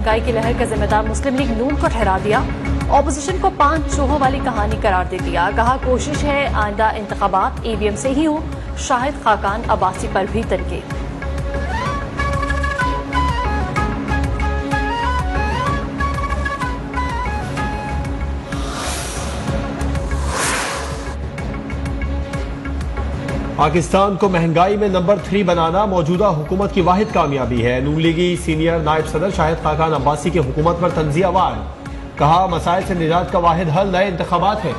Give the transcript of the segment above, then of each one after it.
महंगाई की लहर का जिम्मेदार मुस्लिम लीग नून को ठहरा दिया। ऑपोजिशन को 5 चूहों वाली कहानी करार दे दिया। कहा कोशिश है आइंदा इंतखाबात ईवीएम से ही हो। शाहिद खाकान अब्बासी पर भी तनकीद। पाकिस्तान को महंगाई में नंबर 3 बनाना मौजूदा हुकूमत की वाहिद कामयाबी है। नून लीगी सीनियर नायब सदर शाहिद खाकान अब्बासी की हुकूमत पर तंजिया वार। कहा मसाइल से निजात का वाहिद हल नए इंतखाबात है।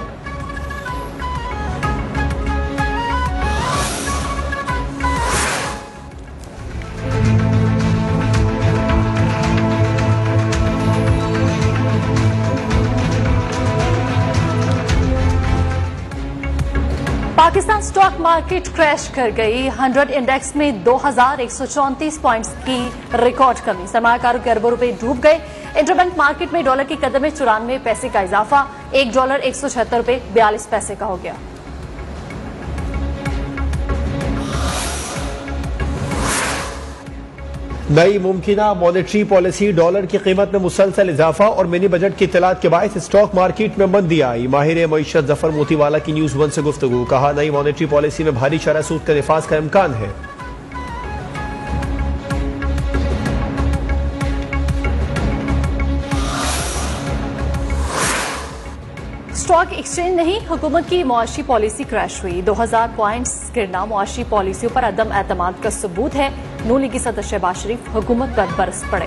पाकिस्तान स्टॉक मार्केट क्रैश कर गई। 100 इंडेक्स में 2134 पॉइंट्स की रिकॉर्ड कमी। सरमायाकारों के अरबों रुपए डूब गए। इंटरबैंक मार्केट में डॉलर की कदर में 94 पैसे का इजाफा। $1 176.42 का हो गया। नई मुमकिना मॉनेटरी पॉलिसी, डॉलर की कीमत में मुसलसल इजाफा और मिनी बजट की इत्तलात के बायस स्टॉक मार्केट में मंदी आई। माहिर मईशत जफर मोतीवाला की न्यूज 1 से गुफ्तगू। कहा नई मॉनेटरी पॉलिसी में भारी शरह सूद के निफाज का इम्कान है। स्टॉक एक्सचेंज नहीं, हुकूमत की मुआशी पॉलिसी क्रैश हुई। 2000 पॉइंट्स गिरना मुआशी पॉलिसियों पर अदम एतमाद का सबूत है। नून लीगी सदर शहबाज शरीफ हुकूमत पर बरस पड़े।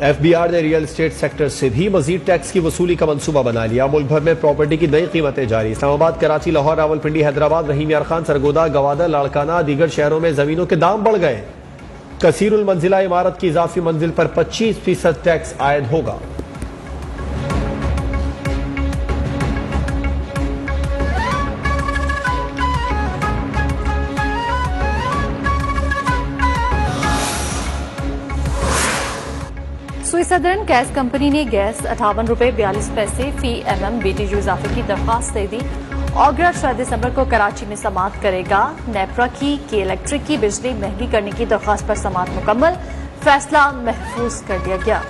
FBI ने रियल एस्टेट सेक्टर से भी मजीद टैक्स की वसूली का मंसूबा बना लिया। मुल्क भर में प्रॉपर्टी की नई कीमतें जारी। इस्लामाबाद, कराची, लाहौर, रावलपिंडी, हैदराबाद, रहीम यार खान, सरगोदा, गवादर, लाड़काना दीगर शहरों में जमीनों के दाम बढ़ गए। कसीरुल मंजिला इमारत की इजाफी मंजिल पर 25% टैक्स आयद होगा। सुई सदरन गैस कंपनी ने गैस ₹58.42 फी MM BTU इजाफे की दरख्वास्त दे दी। ऑगरा 6 दिसंबर को कराची में समाअत करेगा। नेपरा की इलेक्ट्रिक की बिजली महंगी करने की दरख्वास्त पर समाअत मुकम्मल। फैसला महफूज कर दिया गया।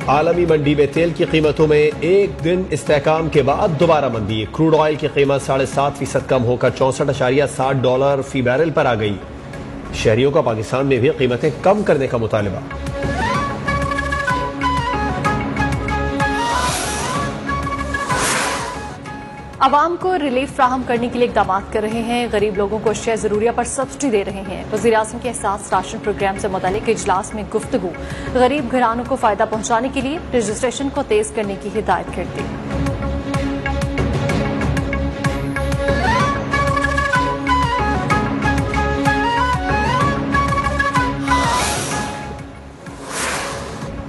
आलमी मंडी में तेल की कीमतों में एक दिन इस्तेहकाम के बाद दोबारा मंदी। क्रूड ऑयल की कीमत 7.5% कम होकर $64.60 फी बैरल पर आ गई। शहरियों का पाकिस्तान में भी कीमतें कम करने का मुतालबा। आवाम को रिलीफ फ्राहम करने के लिए इकदाम कर रहे हैं। गरीब लोगों को अशिया जरूरिया पर सब्सिडी दे रहे हैं। वज़ीर आज़म के एहसास राशन प्रोग्राम से मुतालिक इजलास में गुफ्तगू। गरीब घरानों को फायदा पहुंचाने के लिए रजिस्ट्रेशन को तेज करने की हिदायत कर दी।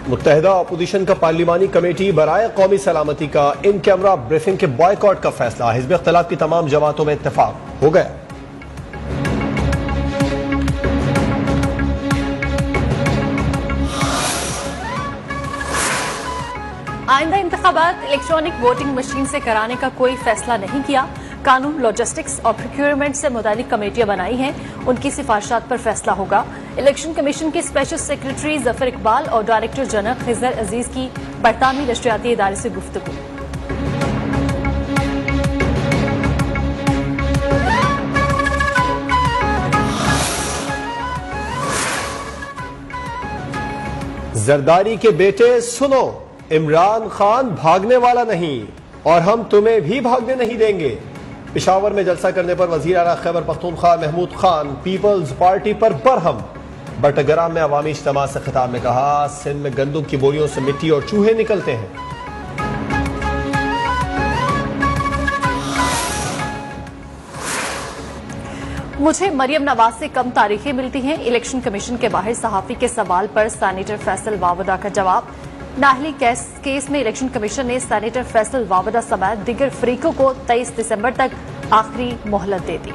मुत्तहिदा अपोजिशन का पार्लिमानी कमेटी बराए कौमी सलामती का इन कैमरा ब्रीफिंग के बॉयकॉट का फैसला। हिज़्ब इख्तिलाफ की तमाम जमातों में इत्तेफाक हो गया। आइंदा इंतखाबात इलेक्ट्रॉनिक वोटिंग मशीन से कराने का कोई फैसला नहीं किया। कानून, लॉजिस्टिक्स और प्रोक्योरमेंट से मुतालिक कमेटियां बनाई हैं। उनकी सिफारिशात पर फैसला होगा। इलेक्शन कमीशन के स्पेशल सेक्रेटरी जफर इकबाल और डायरेक्टर जनरल खिजर अजीज की बरतानवी नशरियाती इदारे से गुफ्तगू। जरदारी के बेटे सुनो, इमरान खान भागने वाला नहीं और हम तुम्हें भी भागने नहीं देंगे। पेशावर में जलसा करने पर वजीर आला खैबर पख्तूनख्वा महमूद खान पीपल्स पार्टी पर बरहम। बटग्राम में अवामी इज्तिमा से खिताब में कहा सिंध में गंदुम की बोरियों से मिट्टी और चूहे निकलते हैं। मुझे मरियम नवाज से कम तारीखें मिलती हैं। इलेक्शन कमीशन के बाहर सहाफी के सवाल पर सेनेटर फैसल वावदा का जवाब। नाहली केस में इलेक्शन कमीशन ने सेनेटर फैसल वावदा समेत दीगर फरीकों को 23 दिसंबर तक आखिरी मोहलत दे दी।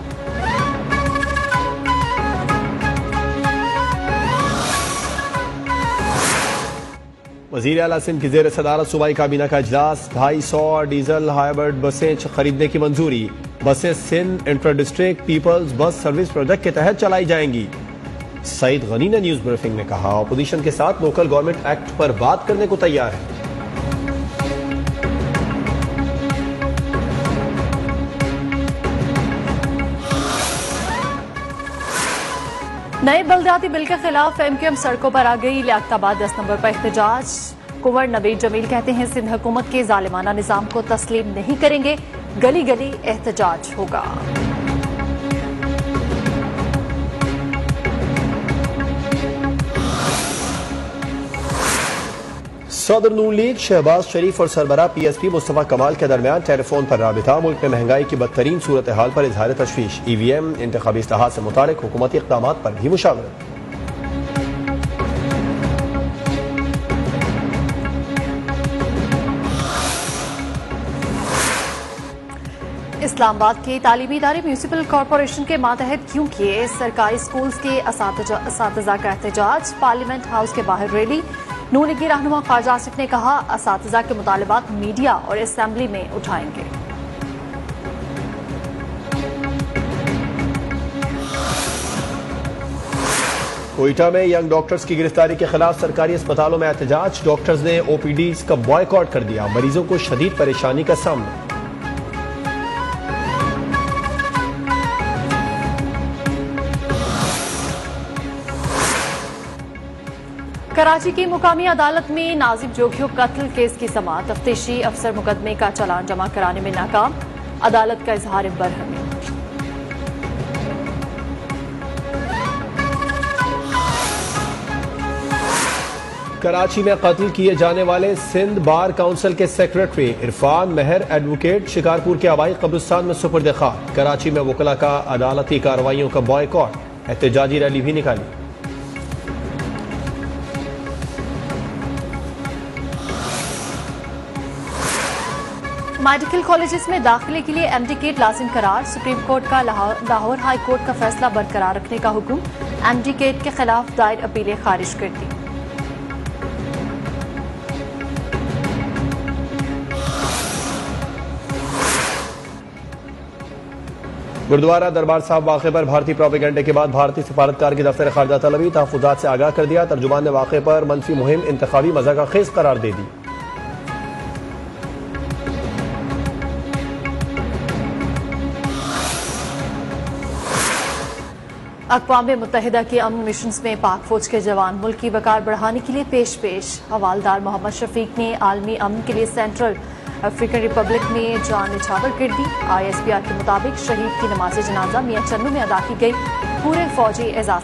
वज़ीर आला सिंध की ज़ेर सदारत सूबाई काबीना का इजलास। 250 डीजल हाइब्रिड बसें खरीदने की मंजूरी। बसें Sindh inter district peoples bus service project के तहत चलाई जाएंगी। सईद गनी ने न्यूज ब्रीफिंग में कहा, अपोजिशन के साथ लोकल गवर्नमेंट एक्ट पर बात करने को तैयार है। नए बल्दियाती बिल के खिलाफ एमक्यूएम सड़कों पर आ गई। लियाकताबाद 10 नंबर पर एहतजाज। कुंवर नबील जमील कहते हैं, सिंध हुकूमत के जालिमाना निजाम को तस्लीम नहीं करेंगे, गली गली एहतजाज होगा। सदर नून लीग शहबाज शरीफ और सरबराह पीएसपी मुस्तफा कमाल के दरमियान टेलीफोन पर राबिता। मुल्क में महंगाई की बदतरीन सूरत हाल पर इजहार तशवीश। ईवीएम इंतखाबी इस्लाहात से मुतालिक हुकूमती इक़दामात पर भी मुशावरत। इस्लामाबाद के तालीमी इदारे म्यूनिसिपल कॉरपोरेशन के मातहत क्यों किए सरकारी स्कूल्स के असातिज़ा का एहतजाज। पार्लियामेंट हाउस के बाहर रैली। नून लीग रहनुमा ख्वाजा आसिफ ने कहा, असातिज़ा के मुतालबात मीडिया और असेंबली में उठाएंगे। कोयटा में यंग डॉक्टर्स की गिरफ्तारी के खिलाफ सरकारी अस्पतालों में एहतजाज। डॉक्टर्स ने ओपीडीज का बॉयकॉट कर दिया। मरीजों को शदीद परेशानी का सामना। कराची की मुकामी अदालत में नाजिब जोगियों कत्ल केस की समाअत। तफ्तीशी अफसर मुकदमे का चालान जमा कराने में नाकाम। अदालत का इजहार बरहमी। कराची में कत्ल किए जाने वाले सिंध बार काउंसिल के सेक्रेटरी इरफान मेहर एडवोकेट शिकारपुर के आबाई कब्रिस्तान में सुपुर्द खाक। कराची में वकला का अदालती कार्रवाइयों का बॉयकॉट। एहतजाजी रैली भी निकाली। मेडिकल कॉलेजेस में दाखिले के लिए एमडीकेट लाजिम करार। सुप्रीम कोर्ट का लाहौर हाई कोर्ट का फैसला बरकरार रखने का हुक्म। एमडीकेट के खिलाफ दायर अपीलें खारिज कर दी। गुरुद्वारा दरबार साहब वाक़े पर भारतीय प्रोपेगेंडे के बाद भारतीय सफारतकार की दफ्तर खारजा तलबी तहफ़्फ़ुज़ात से आगाह कर दिया। तर्जुमान ने वाक़े पर मनफी मुहिम इंतखाबी मज़ा का खेज करार दे दी। अक़वाम मुत्तहिदा के अमन मिशन में पाक फौज के जवान मुल्क की वकार बढ़ाने के लिए पेश। हवालदार मोहम्मद शफीक ने आलमी अमन के लिए सेंट्रल अफ्रीकन रिपब्लिक में जान निछावर कर दी। ISPR के मुताबिक शहीद की नमाज जनाजा मियां चन्नू में अदा की गई। पूरे फौजी एजाज